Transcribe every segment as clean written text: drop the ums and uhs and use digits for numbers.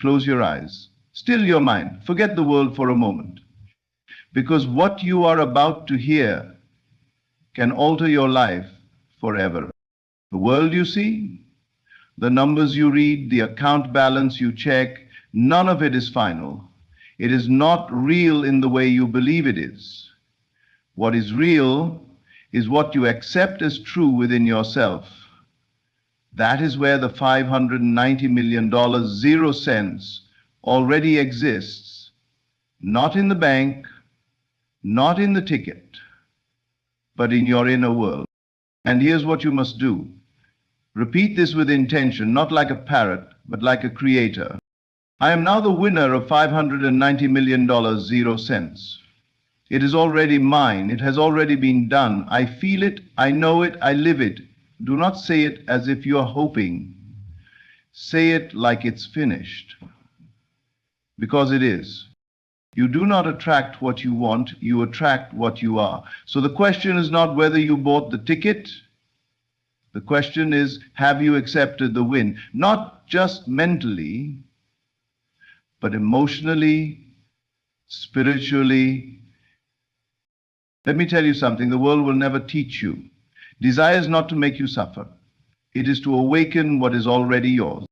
Close your eyes. Still your mind. Forget the world for a moment. Because what you are about to hear can alter your life forever. The world you see, the numbers you read, the account balance you check, none of it is final. It is not real in the way you believe it is. What is real is what you accept as true within yourself. That is where the $590 million 0 cents already exists, not in the bank, not in the ticket, but in your inner world. And here's what you must do. Repeat this with intention, not like a parrot, but like a creator. I am now the winner of $590 million 0 cents. It is already mine. It has already been done. I feel it. I know it. I live it. Do not say it as if you are hoping. Say it like it's finished. Because it is. You do not attract what you want. You attract what you are. So the question is not whether you bought the ticket. The question is, have you accepted the win? Not just mentally, but emotionally, spiritually. Let me tell you something, the world will never teach you. Desire is not to make you suffer. It is to awaken what is already yours.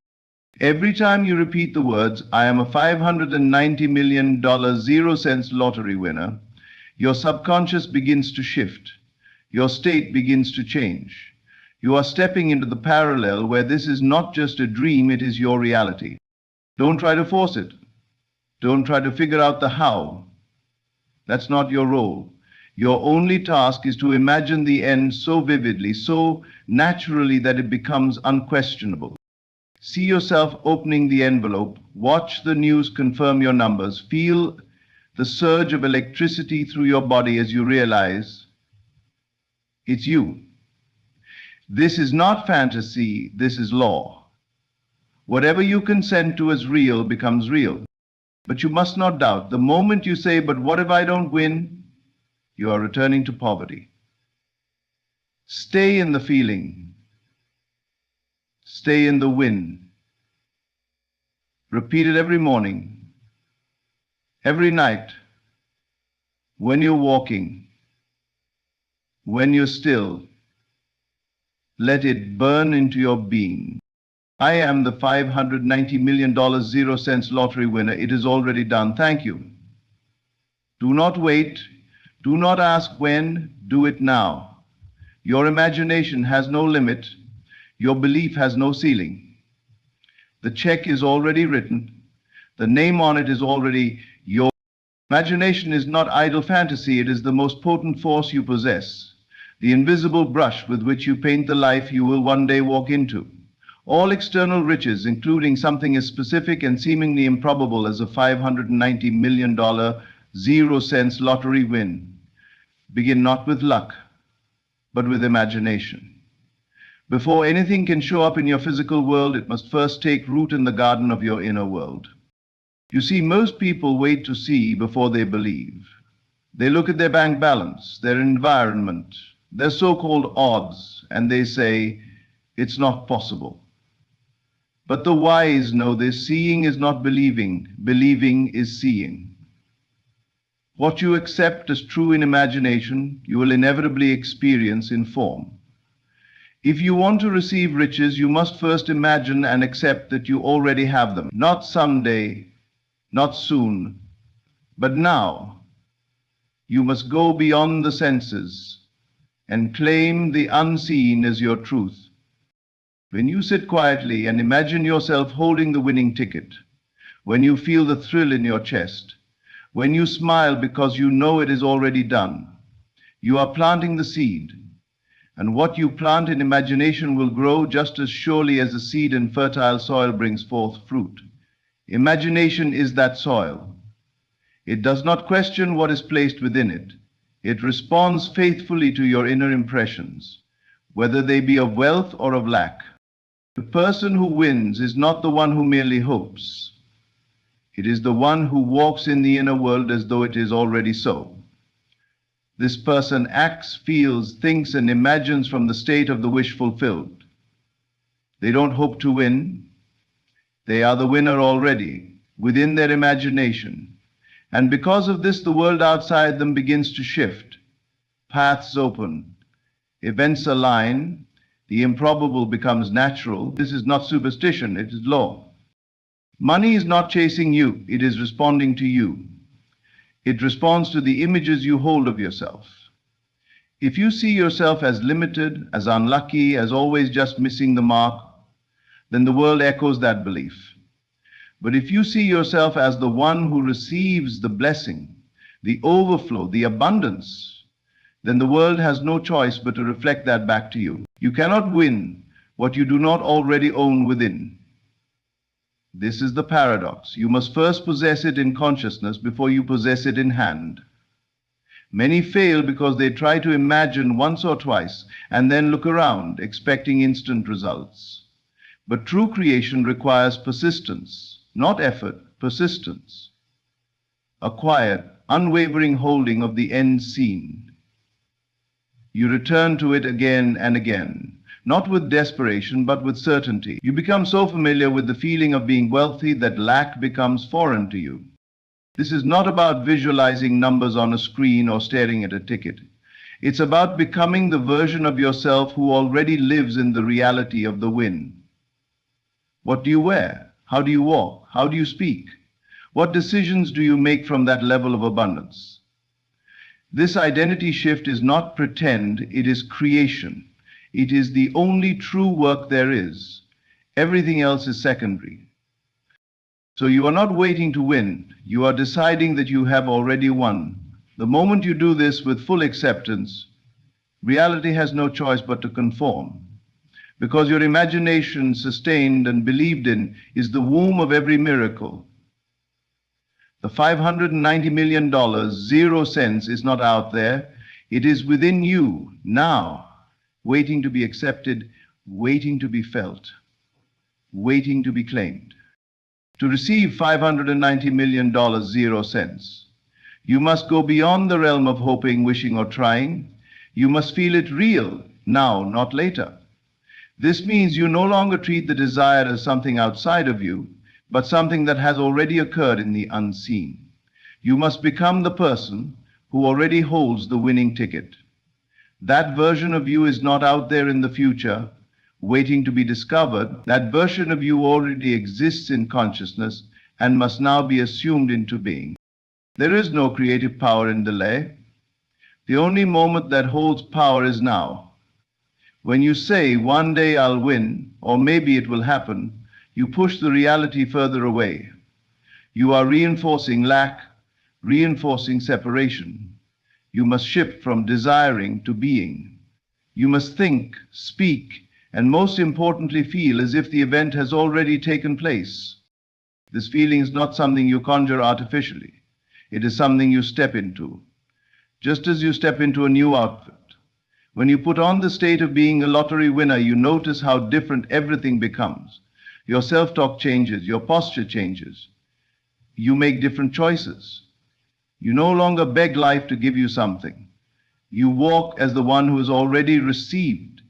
Every time you repeat the words, I am a $590 million 0 cents lottery winner, your subconscious begins to shift. Your state begins to change. You are stepping into the parallel where this is not just a dream, it is your reality. Don't try to force it. Don't try to figure out the how. That's not your role. Your only task is to imagine the end so vividly, so naturally that it becomes unquestionable. See yourself opening the envelope, watch the news confirm your numbers, feel the surge of electricity through your body as you realize it's you. This is not fantasy, this is law. Whatever you consent to as real becomes real. But you must not doubt. The moment you say, but what if I don't win? You are returning to poverty. Stay in the feeling. Stay in the win. Repeat it every morning, every night, when you're walking, when you're still. Let it burn into your being. I am the $590 million 0 cents lottery winner. It is already done. Thank you. Do not wait. Do not ask when. Do it now. Your imagination has no limit. Your belief has no ceiling. The check is already written. The name on it is already yours. Imagination is not idle fantasy. It is the most potent force you possess. The invisible brush with which you paint the life you will one day walk into. All external riches, including something as specific and seemingly improbable as a $590 million 0 cents lottery win, begin not with luck, but with imagination. Before anything can show up in your physical world, it must first take root in the garden of your inner world. You see, most people wait to see before they believe. They look at their bank balance, their environment, their so-called odds, and they say, it's not possible. But the wise know this. Seeing is not believing. Believing is seeing. What you accept as true in imagination, you will inevitably experience in form. If you want to receive riches, you must first imagine and accept that you already have them. Not someday, not soon, but now. You must go beyond the senses and claim the unseen as your truth. When you sit quietly and imagine yourself holding the winning ticket, when you feel the thrill in your chest, when you smile because you know it is already done, you are planting the seed. And what you plant in imagination will grow just as surely as a seed in fertile soil brings forth fruit. Imagination is that soil. It does not question what is placed within it. It responds faithfully to your inner impressions, whether they be of wealth or of lack. The person who wins is not the one who merely hopes. It is the one who walks in the inner world as though it is already so. This person acts, feels, thinks, and imagines from the state of the wish fulfilled. They don't hope to win. They are the winner already, within their imagination. And because of this, the world outside them begins to shift. Paths open, events align, the improbable becomes natural. This is not superstition, it is law. Money is not chasing you, it is responding to you. It responds to the images you hold of yourself. If you see yourself as limited, as unlucky, as always just missing the mark, then the world echoes that belief. But if you see yourself as the one who receives the blessing, the overflow, the abundance, then the world has no choice but to reflect that back to you. You cannot win what you do not already own within. This is the paradox. You must first possess it in consciousness before you possess it in hand. Many fail because they try to imagine once or twice and then look around, expecting instant results. But true creation requires persistence, not effort, persistence. A quiet, unwavering holding of the end seen. You return to it again and again, not with desperation, but with certainty. You become so familiar with the feeling of being wealthy that lack becomes foreign to you. This is not about visualizing numbers on a screen or staring at a ticket. It's about becoming the version of yourself who already lives in the reality of the win. What do you wear? How do you walk? How do you speak? What decisions do you make from that level of abundance? This identity shift is not pretend, it is creation. It is the only true work there is. Everything else is secondary. So you are not waiting to win. You are deciding that you have already won. The moment you do this with full acceptance, reality has no choice but to conform. Because your imagination, sustained and believed in, is the womb of every miracle. The $590 million, 0 cents, is not out there. It is within you, now, waiting to be accepted, waiting to be felt, waiting to be claimed. To receive $590 million, 0 cents, you must go beyond the realm of hoping, wishing, or trying. You must feel it real, now, not later. This means you no longer treat the desire as something outside of you, but something that has already occurred in the unseen. You must become the person who already holds the winning ticket. That version of you is not out there in the future, waiting to be discovered. That version of you already exists in consciousness and must now be assumed into being. There is no creative power in delay. The only moment that holds power is now. When you say, one day I'll win, or maybe it will happen, you push the reality further away. You are reinforcing lack, reinforcing separation. You must shift from desiring to being. You must think, speak, and most importantly feel as if the event has already taken place. This feeling is not something you conjure artificially. It is something you step into. Just as you step into a new outfit. When you put on the state of being a lottery winner, you notice how different everything becomes. Your self-talk changes, your posture changes. You make different choices. You no longer beg life to give you something. You walk as the one who has already received.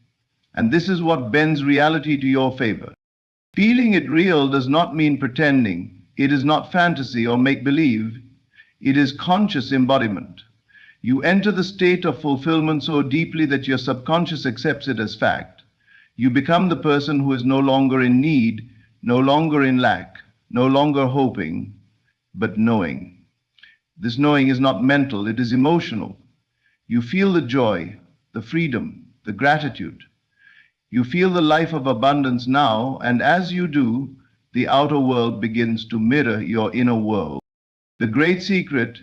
And this is what bends reality to your favor. Feeling it real does not mean pretending. It is not fantasy or make-believe. It is conscious embodiment. You enter the state of fulfillment so deeply that your subconscious accepts it as fact. You become the person who is no longer in need, no longer in lack, no longer hoping, but knowing. This knowing is not mental, it is emotional. You feel the joy, the freedom, the gratitude. You feel the life of abundance now, and as you do, the outer world begins to mirror your inner world. The great secret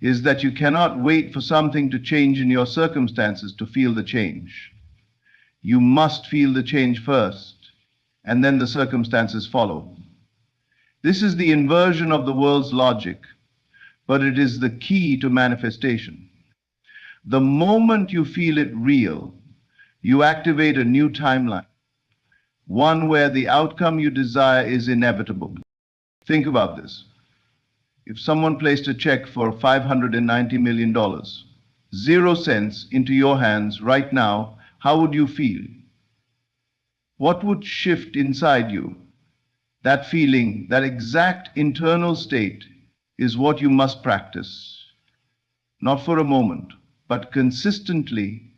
is that you cannot wait for something to change in your circumstances to feel the change. You must feel the change first, and then the circumstances follow. This is the inversion of the world's logic, but it is the key to manifestation. The moment you feel it real, you activate a new timeline, one where the outcome you desire is inevitable. Think about this. If someone placed a check for $590 million, 0 cents, into your hands right now, how would you feel? What would shift inside you? That feeling, that exact internal state is what you must practice. Not for a moment, but consistently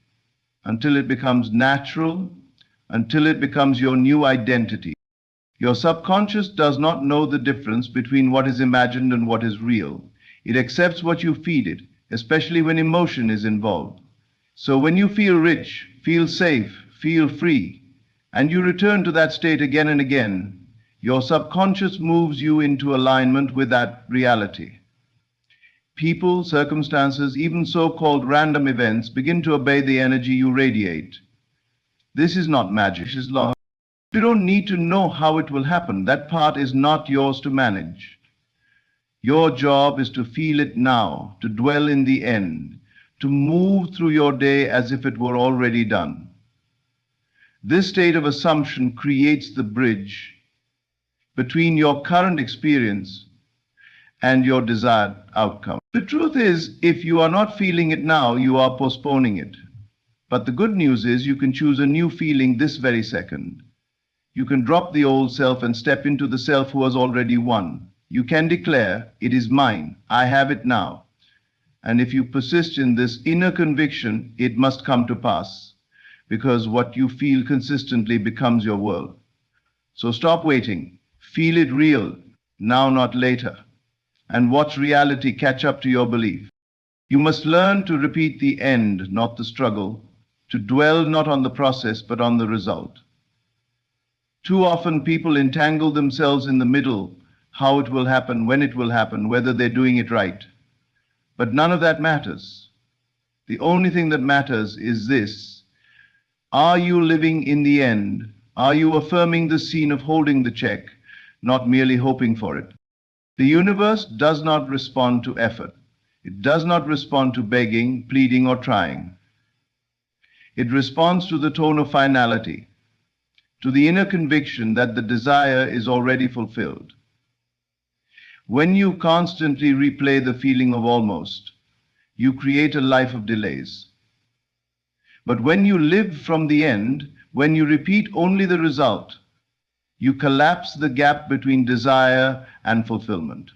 until it becomes natural, until it becomes your new identity. Your subconscious does not know the difference between what is imagined and what is real. It accepts what you feed it, especially when emotion is involved. So when you feel rich, feel safe, feel free, and you return to that state again and again, your subconscious moves you into alignment with that reality. People, circumstances, even so-called random events begin to obey the energy you radiate. This is not magic, this is law. You don't need to know how it will happen. That part is not yours to manage. Your job is to feel it now, to dwell in the end, to move through your day as if it were already done. This state of assumption creates the bridge between your current experience and your desired outcome. The truth is, if you are not feeling it now, you are postponing it. But the good news is you can choose a new feeling this very second. You can drop the old self and step into the self who has already won. You can declare, it is mine, I have it now. And if you persist in this inner conviction, it must come to pass, because what you feel consistently becomes your world. So stop waiting. Feel it real, now not later, and watch reality catch up to your belief. You must learn to repeat the end, not the struggle, to dwell not on the process, but on the result. Too often people entangle themselves in the middle, how it will happen, when it will happen, whether they're doing it right. But none of that matters. The only thing that matters is this: are you living in the end? Are you affirming the scene of holding the check, not merely hoping for it? The universe does not respond to effort. It does not respond to begging, pleading, or trying. It responds to the tone of finality, to the inner conviction that the desire is already fulfilled. When you constantly replay the feeling of almost, you create a life of delays. But when you live from the end, when you repeat only the result, you collapse the gap between desire and fulfillment.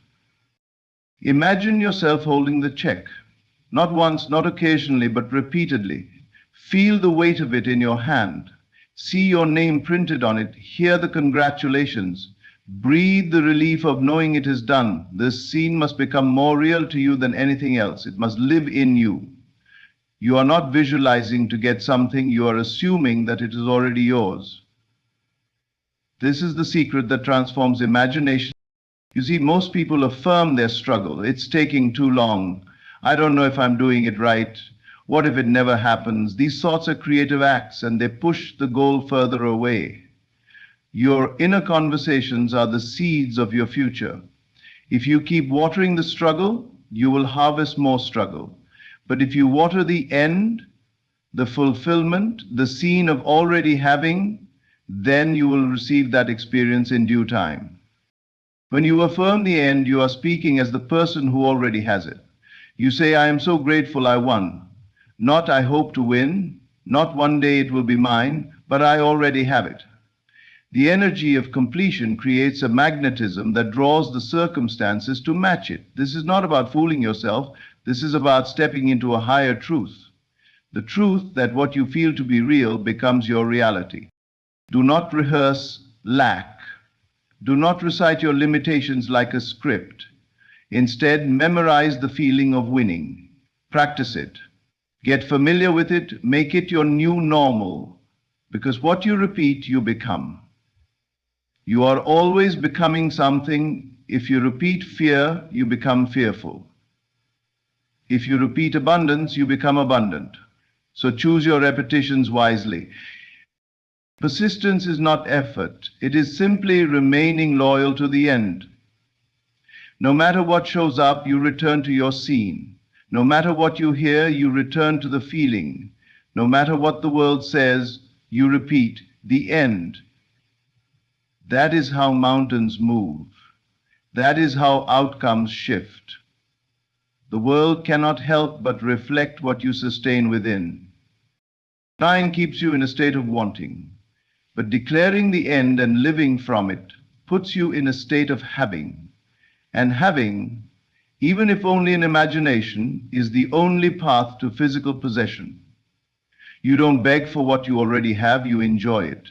Imagine yourself holding the check, not once, not occasionally, but repeatedly. Feel the weight of it in your hand. See your name printed on it. Hear the congratulations. Breathe the relief of knowing it is done. This scene must become more real to you than anything else. It must live in you. You are not visualizing to get something. You are assuming that it is already yours. This is the secret that transforms imagination. You see, most people affirm their struggle. It's taking too long. I don't know if I'm doing it right. What if it never happens? These thoughts are creative acts, and they push the goal further away. Your inner conversations are the seeds of your future. If you keep watering the struggle, you will harvest more struggle. But if you water the end, the fulfillment, the scene of already having, then you will receive that experience in due time. When you affirm the end, you are speaking as the person who already has it. You say, I am so grateful I won. Not I hope to win, not one day it will be mine, but I already have it. The energy of completion creates a magnetism that draws the circumstances to match it. This is not about fooling yourself. This is about stepping into a higher truth. The truth that what you feel to be real becomes your reality. Do not rehearse lack. Do not recite your limitations like a script. Instead, memorize the feeling of winning. Practice it. Get familiar with it. Make it your new normal. Because what you repeat, you become. You are always becoming something. If you repeat fear, you become fearful. If you repeat abundance, you become abundant. So choose your repetitions wisely. Persistence is not effort. It is simply remaining loyal to the end. No matter what shows up, you return to your scene. No matter what you hear, you return to the feeling. No matter what the world says, you repeat the end. That is how mountains move. That is how outcomes shift. The world cannot help but reflect what you sustain within. Trying keeps you in a state of wanting, but declaring the end and living from it puts you in a state of having. And having, even if only in imagination, is the only path to physical possession. You don't beg for what you already have, you enjoy it.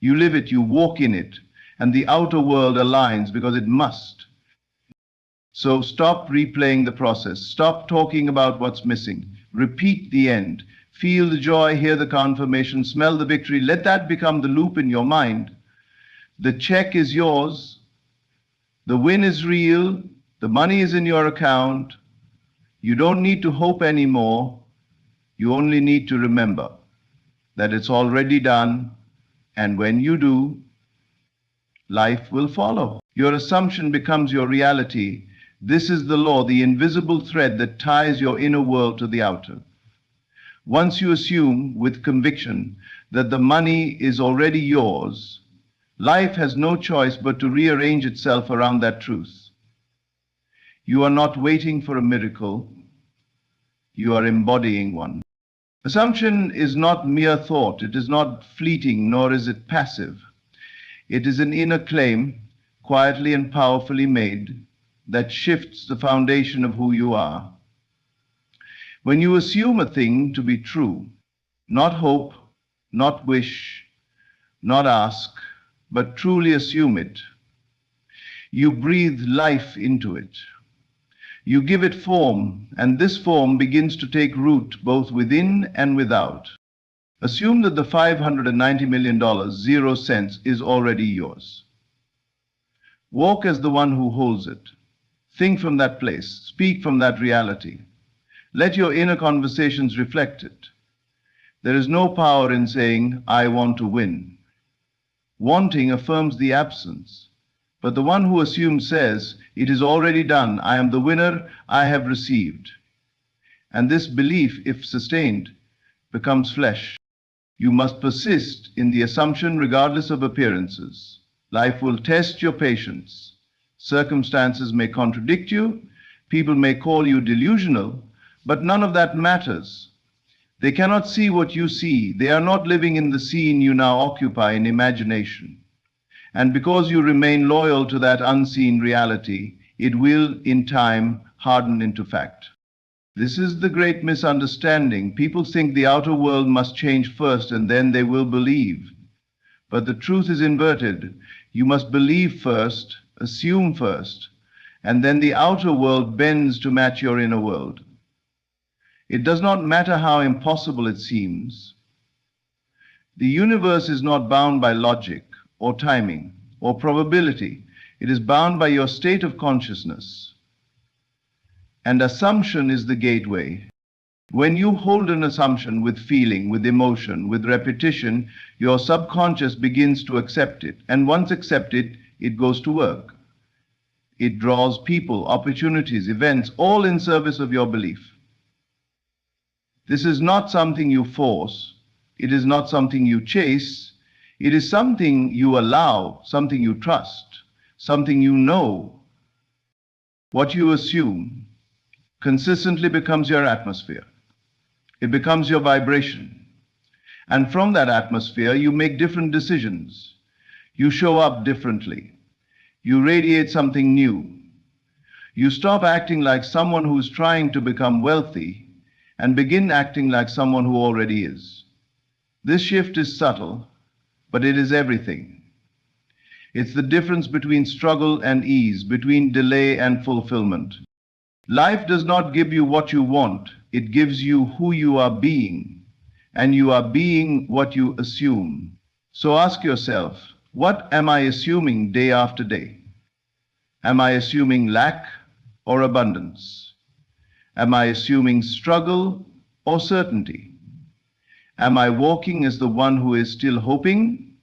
You live it, you walk in it, and the outer world aligns because it must. So stop replaying the process. Stop talking about what's missing. Repeat the end. Feel the joy, hear the confirmation, smell the victory. Let that become the loop in your mind. The check is yours. The win is real. The money is in your account. You don't need to hope anymore. You only need to remember that it's already done. And when you do, life will follow. Your assumption becomes your reality. This is the law, the invisible thread that ties your inner world to the outer. Once you assume with conviction that the money is already yours, life has no choice but to rearrange itself around that truth. You are not waiting for a miracle, you are embodying one. Assumption is not mere thought, it is not fleeting, nor is it passive. It is an inner claim, quietly and powerfully made, that shifts the foundation of who you are. When you assume a thing to be true, not hope, not wish, not ask, but truly assume it, you breathe life into it. You give it form, and this form begins to take root both within and without. Assume that the $590 million, 0 cents, is already yours. Walk as the one who holds it. Think from that place. Speak from that reality. Let your inner conversations reflect it. There is no power in saying, I want to win. Wanting affirms the absence. But the one who assumes says, it is already done. I am the winner. I have received. And this belief, if sustained, becomes flesh. You must persist in the assumption regardless of appearances. Life will test your patience. Circumstances may contradict you. People may call you delusional, but none of that matters. They cannot see what you see. They are not living in the scene you now occupy in imagination. And because you remain loyal to that unseen reality, it will, in time, harden into fact. This is the great misunderstanding. People think the outer world must change first and then they will believe. But the truth is inverted. You must believe first, assume first, and then the outer world bends to match your inner world. It does not matter how impossible it seems. The universe is not bound by logic or timing or probability. It is bound by your state of consciousness. And assumption is the gateway. When you hold an assumption with feeling, with emotion, with repetition, your subconscious begins to accept it. And once accepted, it goes to work. It draws people, opportunities, events, all in service of your belief. This is not something you force. It is not something you chase. It is something you allow, something you trust, something you know. What you assume consistently becomes your atmosphere. It becomes your vibration. And from that atmosphere, you make different decisions. You show up differently. You radiate something new. You stop acting like someone who's trying to become wealthy and begin acting like someone who already is. This shift is subtle, but it is everything. It's the difference between struggle and ease, between delay and fulfillment. Life does not give you what you want, it gives you who you are being, and you are being what you assume. So ask yourself, what am I assuming day after day? Am I assuming lack or abundance? Am I assuming struggle or certainty? Am I walking as the one who is still hoping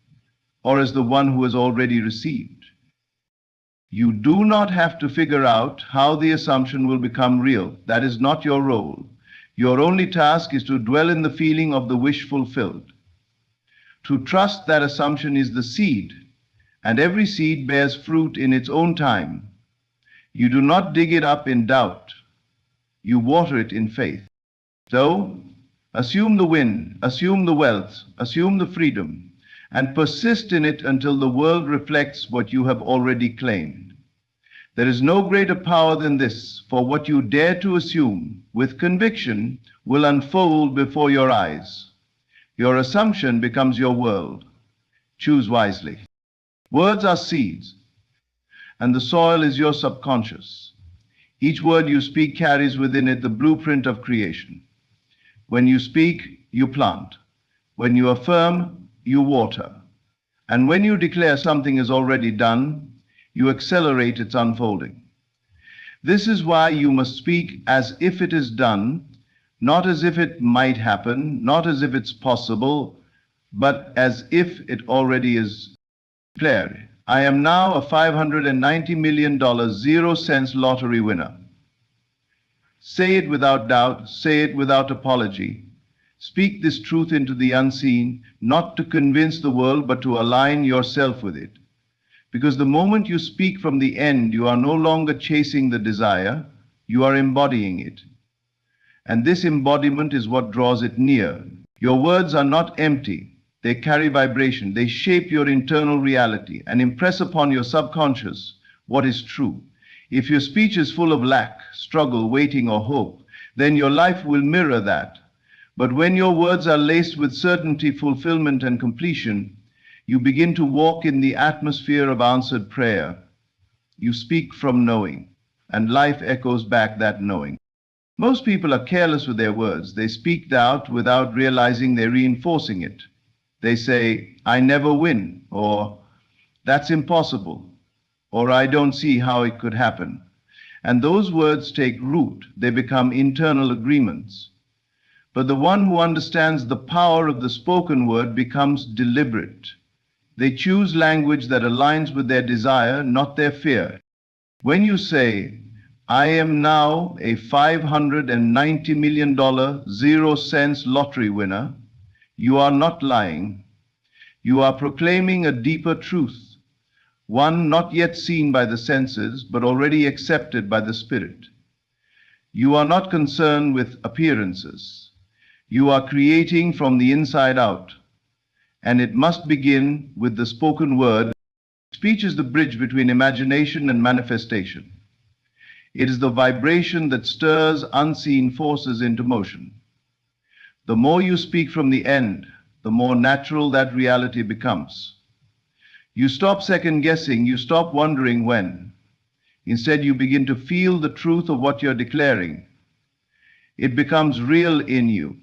or as the one who has already received? You do not have to figure out how the assumption will become real. That is not your role. Your only task is to dwell in the feeling of the wish fulfilled. To trust that assumption is the seed, and every seed bears fruit in its own time. You do not dig it up in doubt. You water it in faith. So, assume the win, assume the wealth, assume the freedom, and persist in it until the world reflects what you have already claimed. There is no greater power than this, for what you dare to assume with conviction will unfold before your eyes. Your assumption becomes your world. Choose wisely. Words are seeds, and the soil is your subconscious. Each word you speak carries within it the blueprint of creation. When you speak, you plant. When you affirm, you water. And when you declare something is already done, you accelerate its unfolding. This is why you must speak as if it is done, not as if it might happen, not as if it's possible, but as if it already is declared. I am now a $590 million 0-cent lottery winner. Say it without doubt, say it without apology. Speak this truth into the unseen, not to convince the world, but to align yourself with it. Because the moment you speak from the end, you are no longer chasing the desire, you are embodying it. And this embodiment is what draws it near. Your words are not empty. They carry vibration. They shape your internal reality and impress upon your subconscious what is true. If your speech is full of lack, struggle, waiting, or hope, then your life will mirror that. But when your words are laced with certainty, fulfillment, and completion, you begin to walk in the atmosphere of answered prayer. You speak from knowing, and life echoes back that knowing. Most people are careless with their words. They speak doubt without realizing they're reinforcing it. They say, I never win, or that's impossible, or I don't see how it could happen. And those words take root. They become internal agreements. But the one who understands the power of the spoken word becomes deliberate. They choose language that aligns with their desire, not their fear. When you say, I am now a $590 million 0-cent lottery winner, you are not lying. You are proclaiming a deeper truth, one not yet seen by the senses, but already accepted by the spirit. You are not concerned with appearances. You are creating from the inside out, and it must begin with the spoken word. Speech is the bridge between imagination and manifestation. It is the vibration that stirs unseen forces into motion. The more you speak from the end, the more natural that reality becomes. You stop second-guessing, you stop wondering when. Instead, you begin to feel the truth of what you're declaring. It becomes real in you.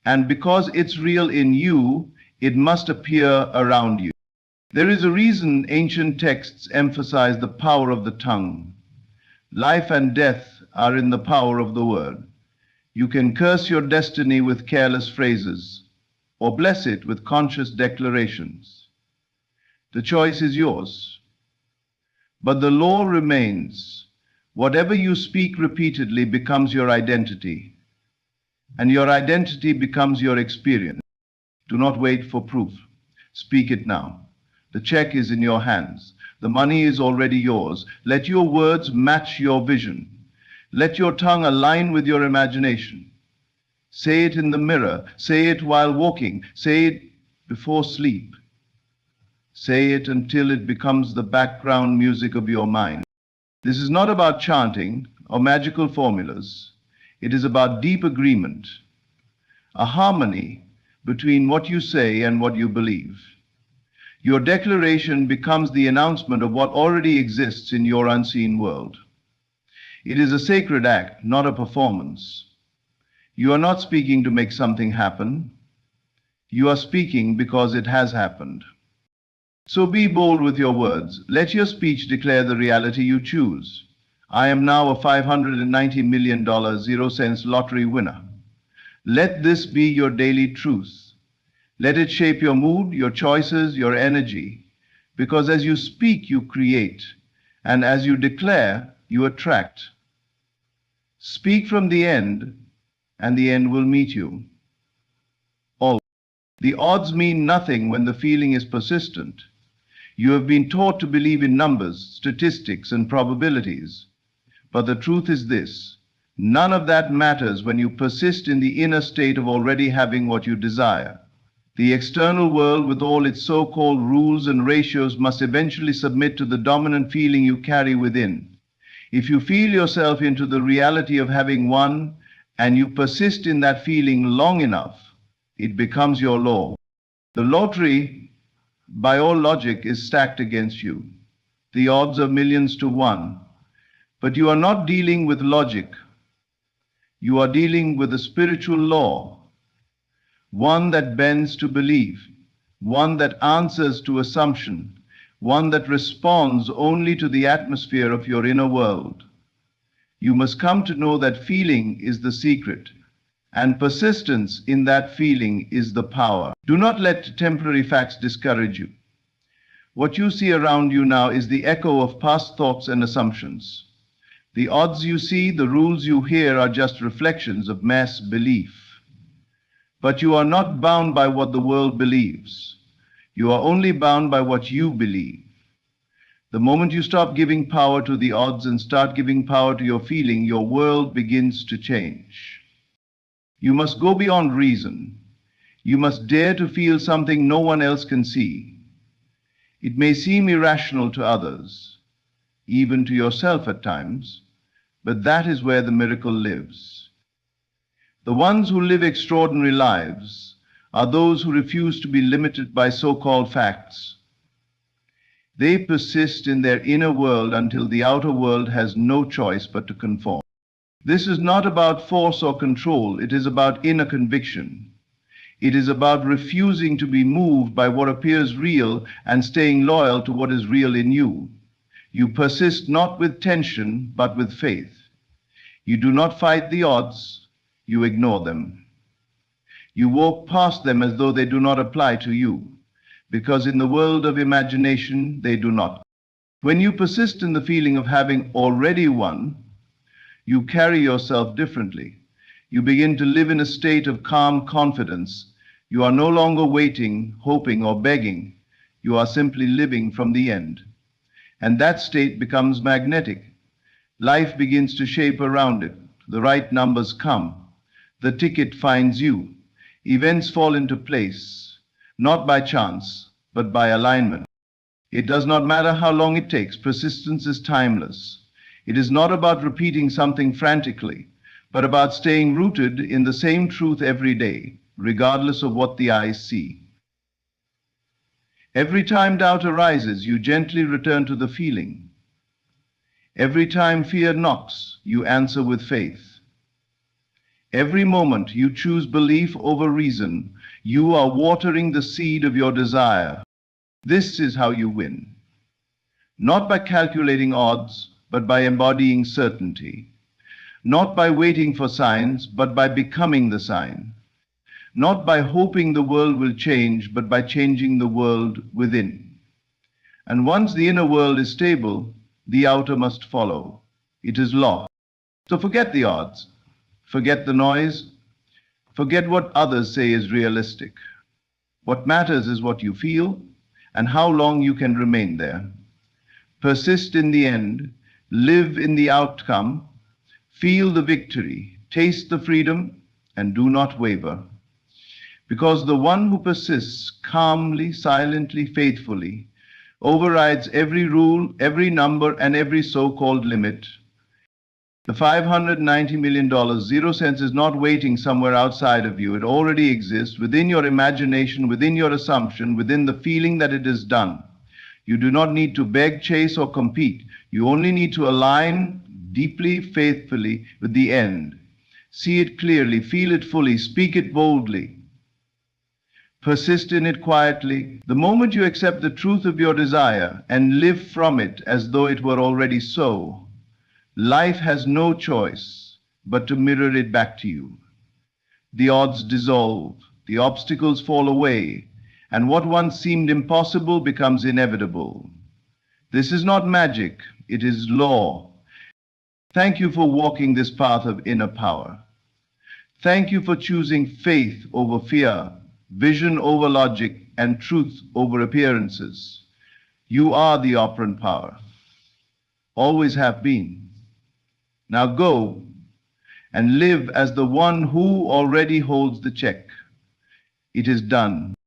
And because it's real in you, it must appear around you. There is a reason ancient texts emphasize the power of the tongue. Life and death are in the power of the word. You can curse your destiny with careless phrases, or bless it with conscious declarations. The choice is yours. But the law remains. Whatever you speak repeatedly becomes your identity, and your identity becomes your experience. Do not wait for proof. Speak it now. The check is in your hands. The money is already yours. Let your words match your vision. Let your tongue align with your imagination. Say it in the mirror. Say it while walking. Say it before sleep. Say it until it becomes the background music of your mind. This is not about chanting or magical formulas. It is about deep agreement, a harmony between what you say and what you believe. Your declaration becomes the announcement of what already exists in your unseen world. It is a sacred act, not a performance. You are not speaking to make something happen. You are speaking because it has happened. So be bold with your words. Let your speech declare the reality you choose. I am now a $590 million 0-cent lottery winner. Let this be your daily truth. Let it shape your mood, your choices, your energy. Because as you speak, you create. And as you declare, you attract. Speak from the end, and the end will meet you. Always. The odds mean nothing when the feeling is persistent. You have been taught to believe in numbers, statistics, and probabilities. But the truth is this: none of that matters when you persist in the inner state of already having what you desire. The external world, with all its so-called rules and ratios, must eventually submit to the dominant feeling you carry within. If you feel yourself into the reality of having won, and you persist in that feeling long enough, it becomes your law. The lottery, by all logic, is stacked against you. The odds are millions to one. But you are not dealing with logic. You are dealing with a spiritual law, one that bends to belief, one that answers to assumption, one that responds only to the atmosphere of your inner world. You must come to know that feeling is the secret, and persistence in that feeling is the power. Do not let temporary facts discourage you. What you see around you now is the echo of past thoughts and assumptions. The odds you see, the rules you hear are just reflections of mass belief. But you are not bound by what the world believes. You are only bound by what you believe. The moment you stop giving power to the odds and start giving power to your feeling, your world begins to change. You must go beyond reason. You must dare to feel something no one else can see. It may seem irrational to others, even to yourself at times, but that is where the miracle lives. The ones who live extraordinary lives are those who refuse to be limited by so-called facts. They persist in their inner world until the outer world has no choice but to conform. This is not about force or control. It is about inner conviction. It is about refusing to be moved by what appears real and staying loyal to what is real in you. You persist not with tension, but with faith. You do not fight the odds. You ignore them. You walk past them as though they do not apply to you, because in the world of imagination, they do not. When you persist in the feeling of having already won, you carry yourself differently. You begin to live in a state of calm confidence. You are no longer waiting, hoping, or begging. You are simply living from the end. And that state becomes magnetic. Life begins to shape around it. The right numbers come. The ticket finds you. Events fall into place, not by chance, but by alignment. It does not matter how long it takes. Persistence is timeless. It is not about repeating something frantically, but about staying rooted in the same truth every day, regardless of what the eyes see. Every time doubt arises, you gently return to the feeling. Every time fear knocks, you answer with faith. Every moment you choose belief over reason, you are watering the seed of your desire. This is how you win. Not by calculating odds, but by embodying certainty. Not by waiting for signs, but by becoming the sign. Not by hoping the world will change, but by changing the world within. And once the inner world is stable, the outer must follow. It is law. So forget the odds. Forget the noise. Forget what others say is realistic. What matters is what you feel and how long you can remain there. Persist in the end. Live in the outcome. Feel the victory. Taste the freedom and do not waver. Because the one who persists calmly, silently, faithfully, overrides every rule, every number, and every so-called limit. The $590 million, 0 cents, is not waiting somewhere outside of you. It already exists within your imagination, within your assumption, within the feeling that it is done. You do not need to beg, chase, or compete. You only need to align deeply, faithfully with the end. See it clearly, feel it fully, speak it boldly. Persist in it quietly. The moment you accept the truth of your desire and live from it as though it were already so, life has no choice but to mirror it back to you. The odds dissolve, the obstacles fall away, and what once seemed impossible becomes inevitable. This is not magic, it is law. Thank you for walking this path of inner power. Thank you for choosing faith over fear, vision over logic, and truth over appearances. You are the operant power. Always have been. Now go and live as the one who already holds the check. It is done.